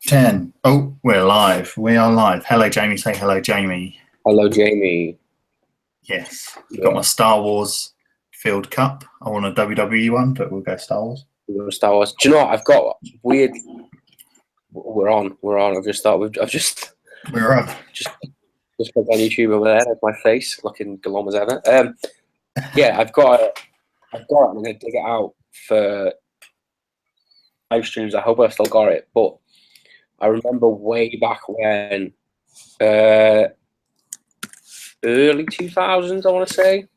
10. Oh, we're live. We are live. Hello, Jamie. Say hello, Jamie. Hello, Jamie. Yes. I've got my Star Wars Field Cup. I want a WWE one, but we'll go Star Wars. We're Star Wars. Do you know what? I've got weird. We're on. I've just thought. We're up. Just put on YouTube over there. There's my face looking glum as ever. Yeah, I've got it. I'm gonna dig it out for live streams. I hope I've still got it. But I remember way back when, early 2000s, I want to say.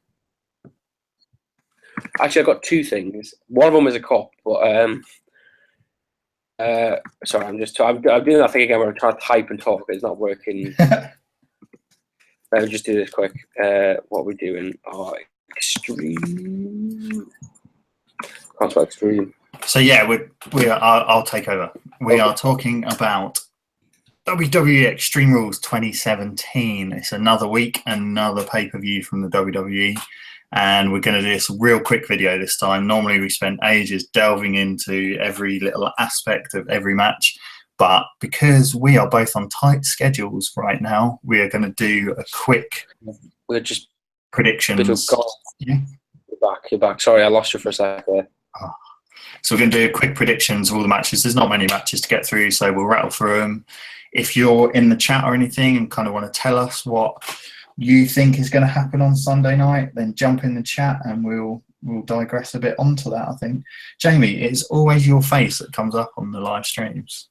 Actually, I've got two things. One of them is a cup, but sorry, I'm doing that thing again where I'm trying to type and talk, but it's not working. Let me just do this quick. What we're doing are extreme. Can't spell extreme. So yeah, we are. I'll take over. We are talking about WWE Extreme Rules 2017. It's another week, another pay-per-view from the WWE. And we're going to do this real quick video this time. Normally we spend ages delving into every little aspect of every match, but because we are both on tight schedules right now, we are going to do a quick predictions. Yeah. You're back. Sorry, I lost you for a second. Oh. So we're going to do quick predictions of all the matches. There's not many matches to get through, so we'll rattle through them. If you're in the chat or anything and kind of want to tell us what you think is going to happen on Sunday night, then jump in the chat and we'll digress a bit onto that. I think, Jamie, it's always your face that comes up on the live streams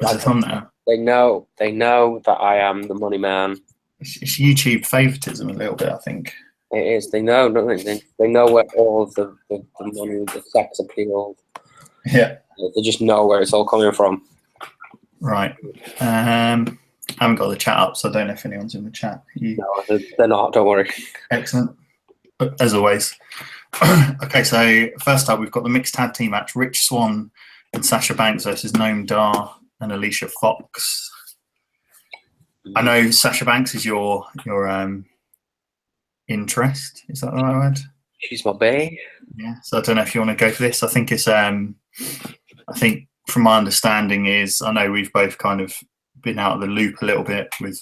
as a thumbnail. They know that I am the money man. It's YouTube favoritism a little bit, I think. It is. They know, don't they? They know where all of the money, the sex appeal. Yeah. They just know where it's all coming from. Right. I haven't got the chat up, so I don't know if anyone's in the chat. No, they're not. Don't worry. Excellent. As always. Okay, so first up, we've got the mixed tag team match: Rich Swann and Sasha Banks versus Noam Dar and Alicia Fox. I know Sasha Banks is your interest. Is that the right word? She's my bae. Yeah. So I don't know if you want to go for this. I think it's. I think from my understanding is, I know we've both kind of been out of the loop a little bit with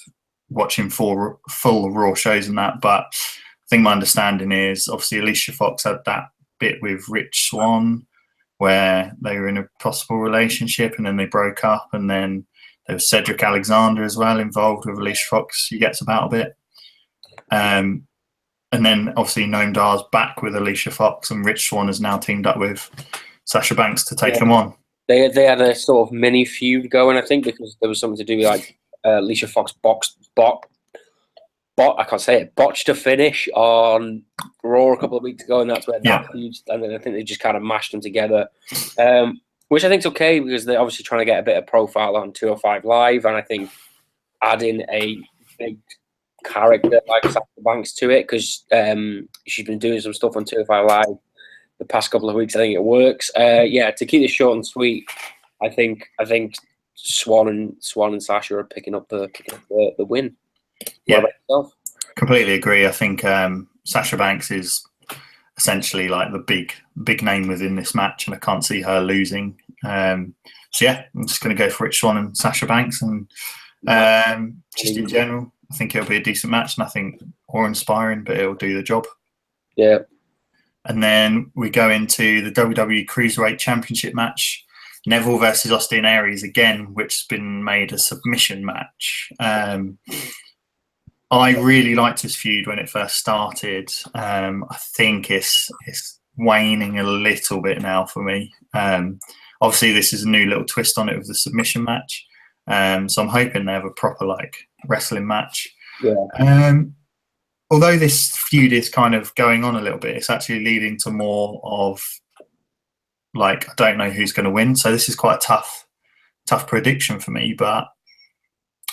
watching full Raw shows and that, but I think my understanding is obviously Alicia Fox had that bit with Rich Swann where they were in a possible relationship and then they broke up, and then there was Cedric Alexander as well involved with Alicia Fox. He gets about a bit. And then obviously Noam Dar's back with Alicia Fox, and Rich Swann has now teamed up with Sasha Banks to take them on. They had a sort of mini feud going, I think, because there was something to do with like Alicia Fox I can't say it, botched a finish on Raw a couple of weeks ago, and that's where that feud. And then I think they just kind of mashed them together, which I think is okay because they're obviously trying to get a bit of profile on 205 Live, and I think adding a big character like Sasha Banks to it, because she's been doing some stuff on 205 Live the past couple of weeks. I think it works. Yeah, to keep this short and sweet, I think Swann and Sasha are picking up the win. Yeah, completely agree. I think Sasha Banks is essentially like the big name within this match, and I can't see her losing. So yeah, I'm just going to go for Rich Swann and Sasha Banks, and just in general, I think it'll be a decent match, nothing awe-inspiring, but it'll do the job. Yeah. And then we go into the WWE Cruiserweight Championship match. Neville versus Austin Aries again, which has been made a submission match. I really liked this feud when it first started. I think it's waning a little bit now for me. Obviously, this is a new little twist on it with the submission match. So I'm hoping they have a proper like wrestling match. Yeah. Although this feud is kind of going on a little bit, it's actually leading to more of like, I don't know who's going to win. So this is quite a tough prediction for me, but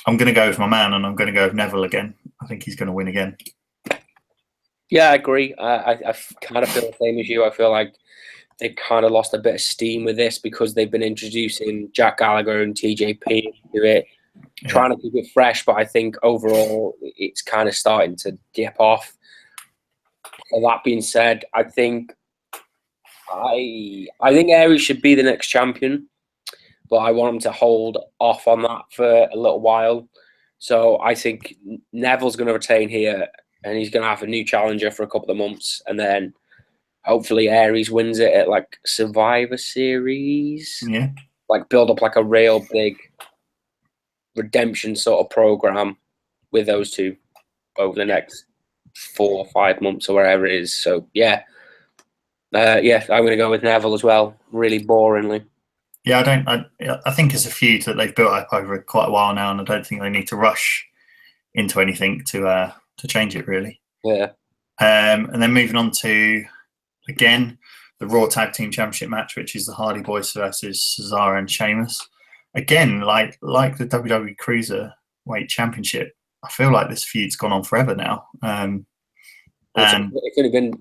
I'm going to go with my man, and I'm going to go with Neville again. I think he's going to win again. Yeah, I agree. I kind of feel the same as you. I feel like they've kind of lost a bit of steam with this because they've been introducing Jack Gallagher and TJP to it, trying to keep it fresh, but I think overall it's kind of starting to dip off. And that being said, I think Aries should be the next champion. but I want him to hold off on that for a little while. So I think Neville's going to retain here, and he's going to have a new challenger for a couple of months, and then hopefully Aries wins it at like Survivor Series. Yeah. Like build up like a real big redemption sort of program with those two over the next 4 or 5 months or wherever it is. So yeah, I'm going to go with Neville as well. Really boringly. Yeah, I think it's a feud that they've built up over quite a while now, and I don't think they need to rush into anything to change it really. Yeah. And then moving on to again the Raw Tag Team Championship match, which is the Hardy Boys versus Cesaro and Sheamus. Again, like the WWE Cruiserweight Championship, I feel like this feud's gone on forever now. And it's only been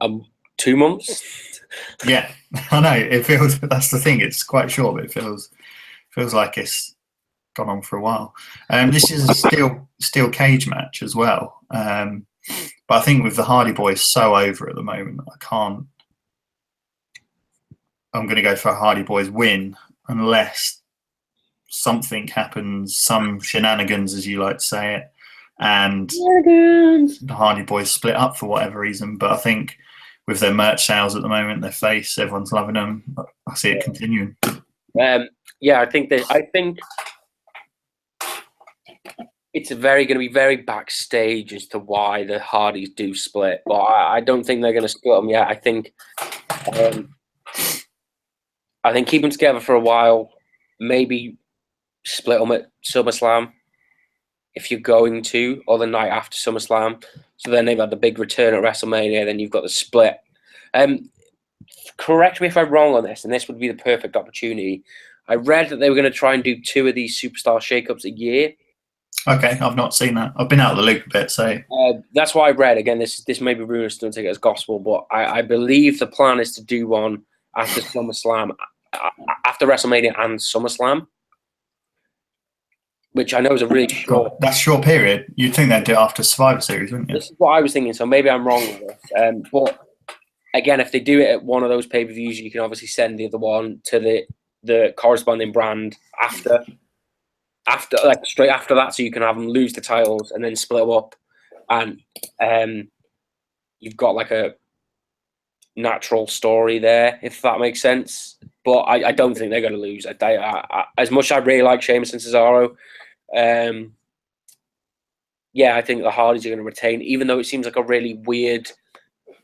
2 months. Yeah, I know. It feels, that's the thing. It's quite short, but it feels like it's gone on for a while. This is a steel cage match as well. But I think with the Hardy Boys so over at the moment, I'm going to go for a Hardy Boys win unless something happens, some shenanigans, as you like to say it, and the Hardy Boys split up for whatever reason. But I think with their merch sales at the moment, their face, everyone's loving them. I see it continuing. I think it's going to be very backstage as to why the Hardys do split, but I don't think they're going to split them yet. I think keep them together for a while, maybe split them at SummerSlam if you're going to, or the night after SummerSlam. So then they've had the big return at WrestleMania, then you've got the split. Correct me if I'm wrong on this, and this would be the perfect opportunity. I read that they were going to try and do 2 of these superstar shakeups a year. Okay, I've not seen that. I've been out of the loop a bit, so that's what I read. Again, this may be rumors, don't take it as gospel, but I believe the plan is to do one after SummerSlam, after WrestleMania and SummerSlam, which I know is a really short. That's a short period. You'd think they'd do it after Survivor Series, wouldn't you? This is what I was thinking, so maybe I'm wrong with this. But again, if they do it at one of those pay-per-views, you can obviously send the other one to the corresponding brand after like straight after that, so you can have them lose the titles and then split them up, and you've got like a natural story there, if that makes sense. But I don't think they're going to lose. As much as I really like Sheamus and Cesaro, I think the Hardys are going to retain, even though it seems like a really weird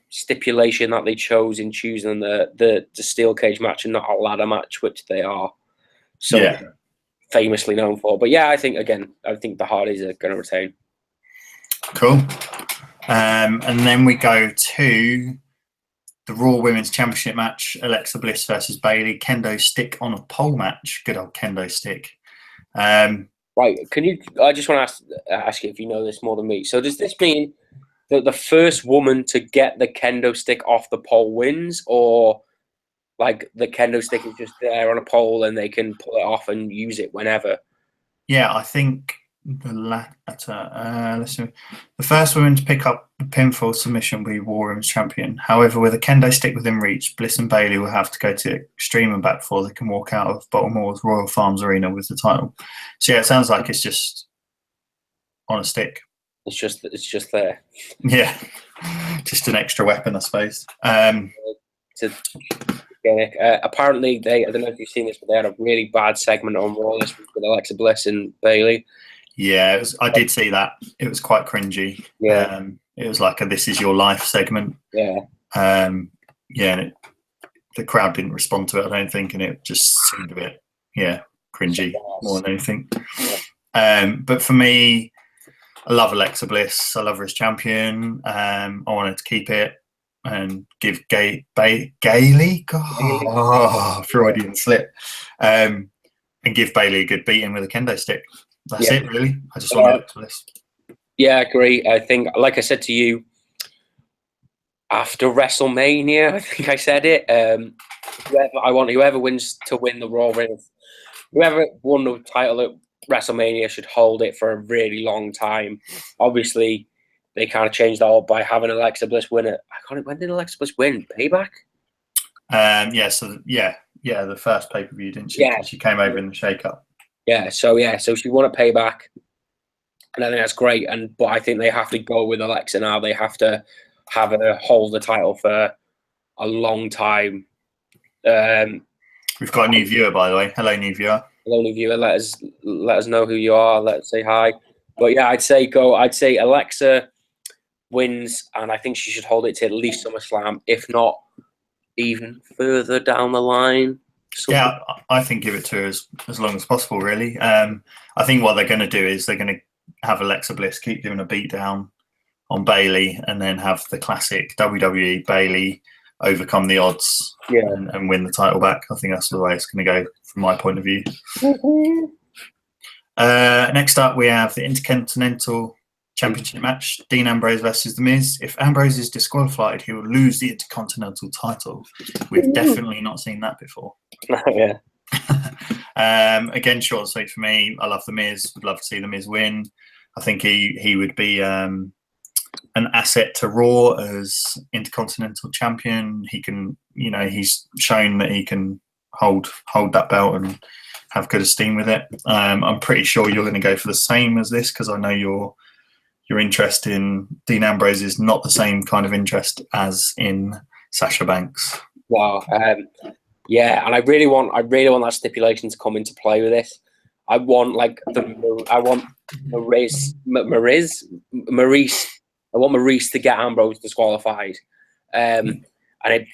stipulation that they chose in choosing the steel cage match and not a ladder match, which they are famously known for. But I think the Hardys are going to retain. Cool. And then we go to the Raw Women's Championship match: Alexa Bliss versus Bayley. Kendo stick on a pole match. Good old kendo stick. Right? I just want to ask you if you know this more than me. So does this mean that the first woman to get the kendo stick off the pole wins, or like the kendo stick is just there on a pole and they can pull it off and use it whenever? Yeah, I think the latter. Let's see. The first woman to pick up the pinfall submission will be Raw Women's Champion. However, with a kendo stick within reach, Bliss and Bayley will have to go to Extreme and back before they can walk out of Baltimore's Royal Farms Arena with the title. So it sounds like it's just on a stick. It's just there. Yeah, just an extra weapon, I suppose. Apparently, I don't know if you've seen this, but they had a really bad segment on Raw this week with Alexa Bliss and Bayley. Yeah, I did see that. It was quite cringy. Yeah, it was like a "This Is Your Life" segment. Yeah. And the crowd didn't respond to it, I don't think, and it just seemed a bit, cringy more than anything. But for me, I love Alexa Bliss. I love her as champion. I wanted to keep it and give Gayley, Freudian slip, and give Bayley a good beating with a kendo stick. That's it, really. I just want Alexa Bliss. Yeah, I agree. I think, like I said to you, after WrestleMania, I think I said it, whoever wins to win the Raw Women's, whoever won the title at WrestleMania should hold it for a really long time. Obviously, they kind of changed that all by having Alexa Bliss win it. When did Alexa Bliss win? Payback? the first pay-per-view, didn't she? Yeah. 'Cause she came over in the shake-up. So she won a payback, and I think that's great. But I think they have to go with Alexa now. They have to have her hold the title for a long time. We've got a new viewer, by the way. Hello, new viewer. Hello, new viewer. Let us know who you are. Let's say hi. But yeah, I'd say Alexa wins, and I think she should hold it to at least SummerSlam, if not even further down the line. Yeah, I think give it to her as long as possible, really. I think what they're going to do is they're going to have Alexa Bliss keep doing a beatdown on Bayley, and then have the classic WWE Bayley overcome the odds and win the title back. I think that's the way it's going to go from my point of view. Next up, we have the Intercontinental Championship match, Dean Ambrose versus The Miz. If Ambrose is disqualified, he will lose the Intercontinental title. We've definitely not seen that before. Yeah. Again, short and sweet for me. I love The Miz. Would love to see The Miz win. I think he would be an asset to Raw as Intercontinental Champion. He can, he's shown that he can hold that belt and have good esteem with it. I'm pretty sure you're going to go for the same as this, because I know your interest in Dean Ambrose is not the same kind of interest as in Sasha Banks. Wow. Yeah, and I really want that stipulation to come into play with this. I want Maurice to get Ambrose disqualified, and it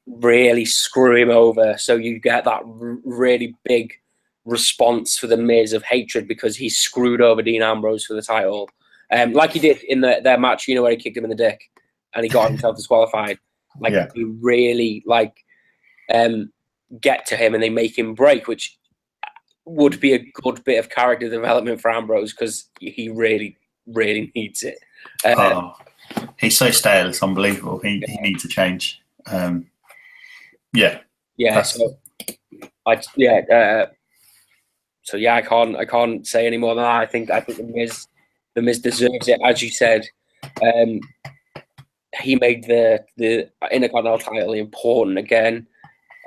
really screw him over. So you get that really big response for the Miz of hatred because he screwed over Dean Ambrose for the title, like he did in their match. Where he kicked him in the dick and he got himself disqualified. You really get to him and they make him break, which would be a good bit of character development for Ambrose because he really, really needs it. He's so stale; it's unbelievable. He needs a change. I can't say any more than that. I think the Miz deserves it, as you said. He made the Intercontinental title important again.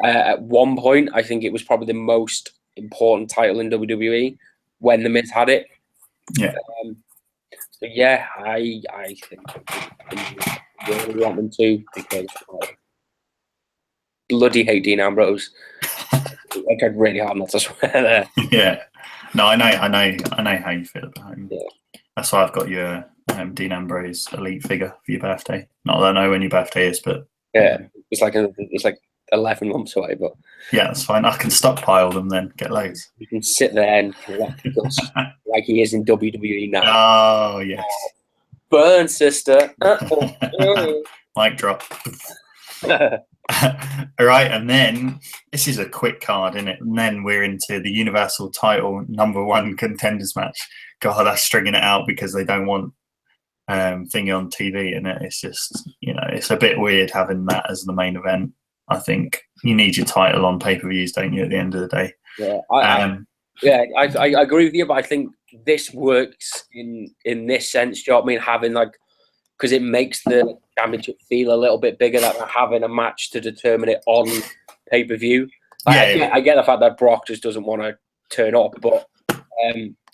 At one point, I think it was probably the most important title in WWE when the Miz had it. Yeah. I think I really want them to, because I bloody hate Dean Ambrose. I tried really hard not to swear there. Yeah. No, I know how you feel about him. Yeah. That's why I've got your Dean Ambrose elite figure for your birthday. Not that I know when your birthday is, but it's like 11 months away. But yeah, that's fine. I can stockpile them then, get loads. You can sit there and collect like he is in WWE now. Oh yes. Burn, sister. Mic drop. All right, and then this is a quick card, isn't it? And then we're into the Universal title #1 contenders match. God, that's stringing it out because they don't want thingy on TV, and it's just it's a bit weird having that as the main event. I think you need your title on pay-per-views, don't you? At the end of the day. Yeah, I agree with you, but I think this works in this sense. Do you know what I mean? Having because it makes the championship feel a little bit bigger that they're having a match to determine it on pay-per-view. I get the fact that Brock just doesn't want to turn up, but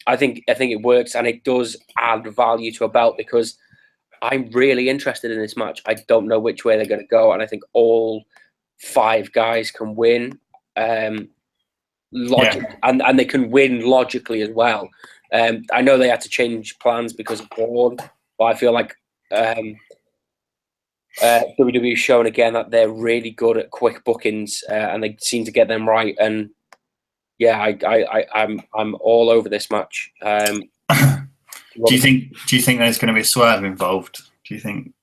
I think it works, and it does add value to a belt because I'm really interested in this match. I don't know which way they're going to go, and I think all 5 guys can win. And they can win logically as well. I know they had to change plans because of Braun, but I feel like WWE's shown again that they're really good at quick bookings, and they seem to get them right. And I'm all over this match. Do you think there's going to be a swerve involved? Do you think?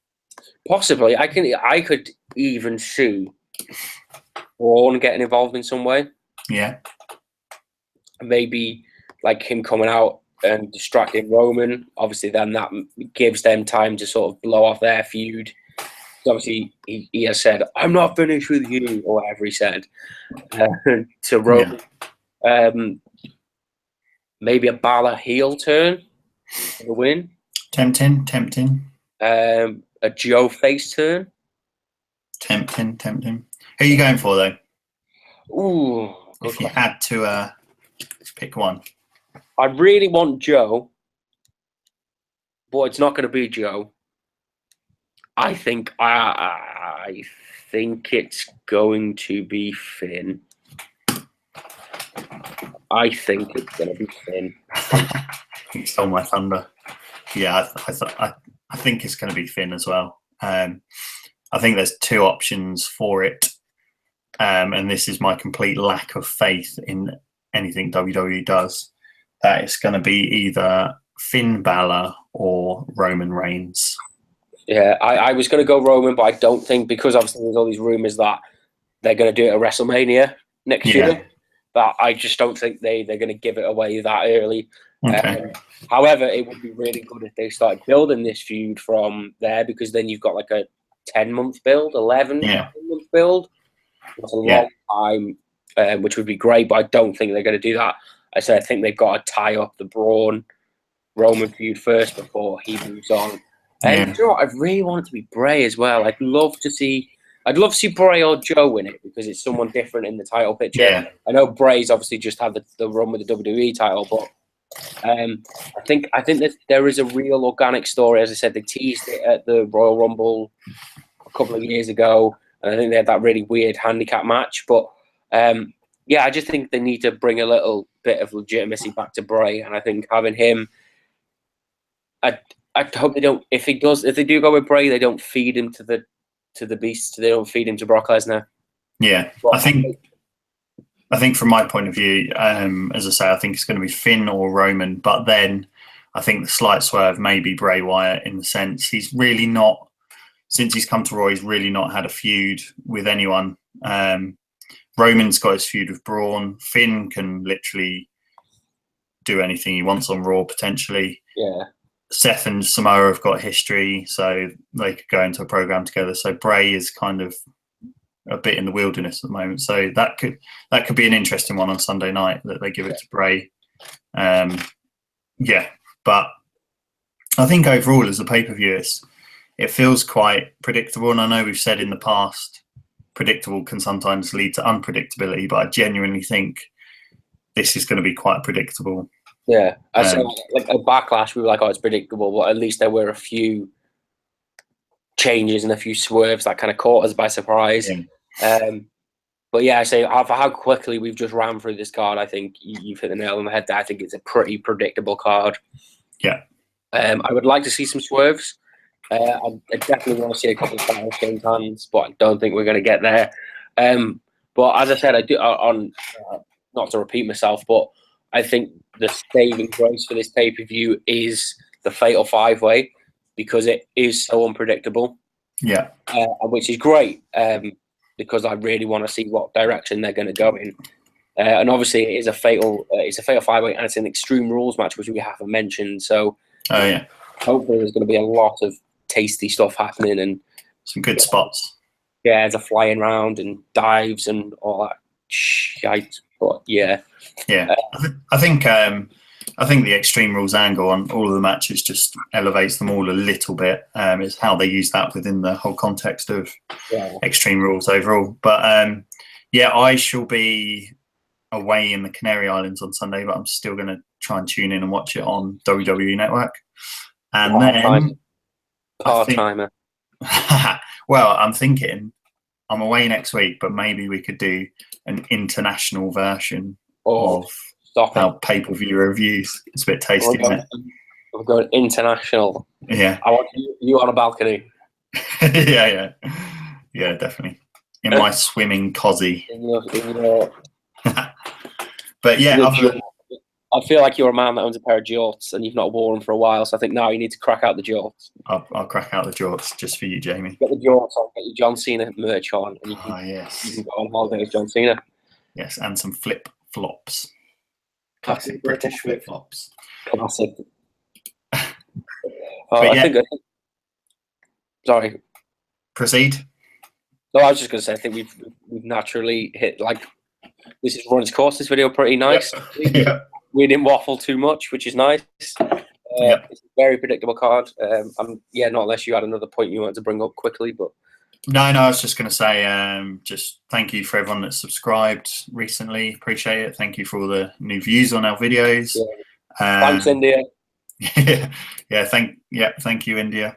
Possibly. I could even see Braun getting involved in some way. Yeah. Maybe him coming out and distracting Roman. Obviously, then that gives them time to sort of blow off their feud. Obviously, he has said, "I'm not finished with you," or whatever he said to Roman. Yeah. Maybe a Balor heel turn for the win. Tempting. A Joe face turn. Tempting. Who are you going for, though? Ooh, If you had to pick one. I really want Joe, but it's not going to be Joe. I think it's going to be Finn. I think it's going to be Finn. You stole my thunder. Yeah, I think it's going to be Finn as well. I think there's two options for it, and this is my complete lack of faith in anything WWE does. That it's going to be either Finn Balor or Roman Reigns. Yeah, I was going to go Roman, but I don't think, because obviously there's all these rumors that they're going to do it at WrestleMania next year. But I just don't think they're going to give it away that early. Okay. However, it would be really good if they started building this feud from there, because then you've got like a 10-month build, 11-month build. That's a long time, which would be great, but I don't think they're going to do that. I think they've got to tie up the Braun Roman feud first before he moves on. And you know what? I really want it to be Bray as well. I'd love to see Bray or Joe win it, because it's someone different in the title picture. Yeah. I know Bray's obviously just had the run with the WWE title, but I think that there is a real organic story. As I said, they teased it at the Royal Rumble a couple of years ago, and I think they had that really weird handicap match. But I just think they need to bring a little bit of legitimacy back to Bray, and I think having him, I hope they don't. If they do go with Bray, they don't feed him to the beast. They don't feed him to Brock Lesnar. Yeah, but I think from my point of view, as I say, I think it's going to be Finn or Roman. But then I think the slight swerve may be Bray Wyatt, in the sense he's really not, since he's come to Raw, he's really not had a feud with anyone. Roman's got his feud with Braun. Finn can literally do anything he wants on Raw, potentially. Yeah. Seth and Samoa have got history, so they could go into a program together. So Bray is kind of a bit in the wilderness at the moment. So that could be an interesting one on Sunday night, that they give it to Bray. But I think overall as a pay-per-view, it feels quite predictable. And I know we've said in the past, predictable can sometimes lead to unpredictability, but I genuinely think this is going to be quite predictable. Yeah, I said like a Backlash, we were like, oh, it's predictable, but at least there were a few changes and a few swerves that kind of caught us by surprise. Yeah. But yeah, I say for how quickly we've just ran through this card, I think you've hit the nail on the head there. I think it's a pretty predictable card. Yeah. I would like to see some swerves. I definitely want to see a couple of titles change hands, but I don't think we're going to get there. But as I said, I do not to repeat myself, but I think the saving grace for this pay-per-view is the Fatal 5-Way, because it is so unpredictable. Yeah. Which is great, because I really want to see what direction they're going to go in. And obviously it is a Fatal 5-Way, and it's an Extreme Rules match, which we haven't mentioned. So hopefully there's going to be a lot of tasty stuff happening and some good spots. Yeah, there's a flying round and dives and all that shite. But yeah. I think the Extreme Rules angle on all of the matches just elevates them all a little bit. Is how they use that within the whole context of Extreme Rules overall. But I shall be away in the Canary Islands on Sunday, but I'm still going to try and tune in and watch it on WWE Network. And then part-timer. Well, I'm thinking I'm away next week, but maybe we could do an international version of our pay-per-view reviews. It's a bit tasty, isn't it? We're going international. Yeah. I want you on a balcony. Yeah, definitely. In my swimming cosy. But yeah, I feel like you're a man that owns a pair of jorts and you've not worn them for a while, so I think now you need to crack out the jorts. I'll crack out the jorts just for you, Jamie. Get the jorts on, get your John Cena merch on, and you can go on holiday with John Cena. Yes, and some flip-flops. Classic British flip-flops. Classic. Sorry. Proceed. No, I was just going to say, I think we've naturally hit, this has run its course, this video, pretty nice. Yeah. We didn't waffle too much, which is nice. It's a very predictable card. Not unless you had another point you wanted to bring up quickly, but No, I was just going to say, just thank you for everyone that's subscribed recently. Appreciate it. Thank you for all the new views on our videos. Thanks, India. Thank you, India.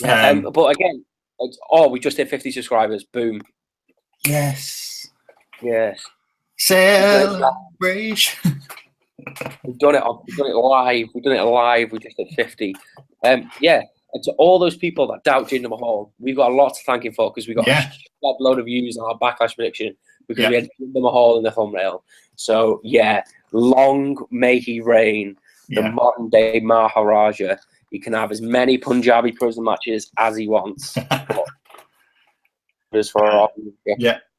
Yeah, but again, we just hit 50 subscribers. Boom. Yes. Celebration. We've done it live. We just hit 50. And to all those people that doubt Jinder Mahal, we've got a lot to thank him for, because we got a load of views on our Backlash prediction because we had Jinder Mahal in the thumbnail. So long may he reign, the modern day Maharaja. He can have as many Punjabi prison matches as he wants.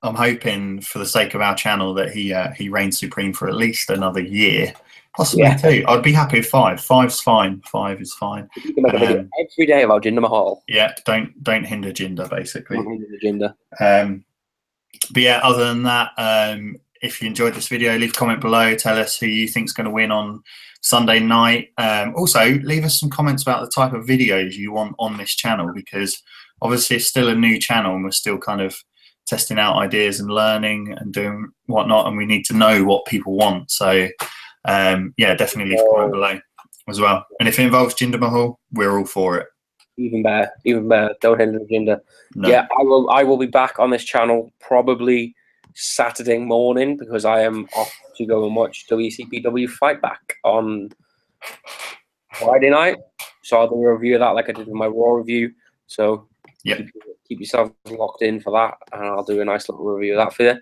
I'm hoping, for the sake of our channel, that he reigns supreme for at least another year, possibly 2. I'd be happy with 5. 5's fine. 5 is fine. You can make a video every day about Jinder Mahal. Yeah, don't hinder Jinder, basically. Don't hinder Jinder. But other than that, if you enjoyed this video, leave a comment below. Tell us who you think's going to win on Sunday night. Also, leave us some comments about the type of videos you want on this channel, because obviously it's still a new channel and we're still kind of testing out ideas and learning and doing whatnot, and we need to know what people want. So definitely leave a comment below as well. And if it involves Jinder Mahal, we're all for it. Even better. Don't hinder Jinder. No. Yeah, I will be back on this channel probably Saturday morning, because I am off to go and watch WCPW Fight Back on Friday night. So I'll do a review of that like I did with my Raw review. So keep yourself locked in for that, and I'll do a nice little review of that for you.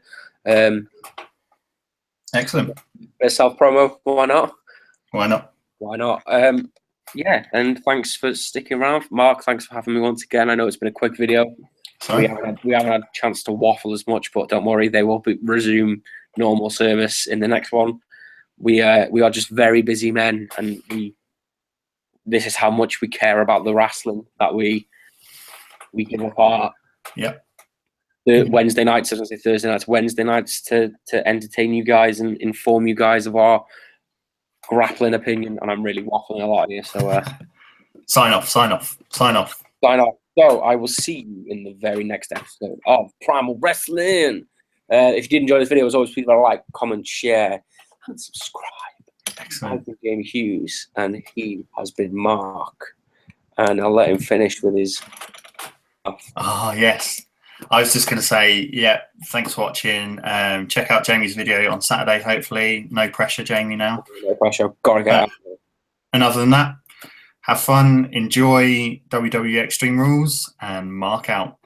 Excellent. A self promo. Why not? And thanks for sticking around. Mark, thanks for having me once again. I know it's been a quick video. We haven't had a chance to waffle as much, but don't worry, they will resume normal service in the next one. We are just very busy men, and this is how much we care about the wrestling that we give up our Wednesday nights, I was going to say Thursday nights, Wednesday nights to entertain you guys and inform you guys of our grappling opinion. And I'm really waffling a lot here, so sign off. So I will see you in the very next episode of Primal Wrestling. If you did enjoy this video, as always, please like, comment, share, and subscribe. Excellent. I've been Jamie Hughes, and he has been Mark. And I'll let him finish with his... Oh, yes. I was just going to say, thanks for watching. Check out Jamie's video on Saturday, hopefully. No pressure, Jamie, now. No pressure. Gotta get out. And other than that, have fun, enjoy WWE Extreme Rules, and Mark out.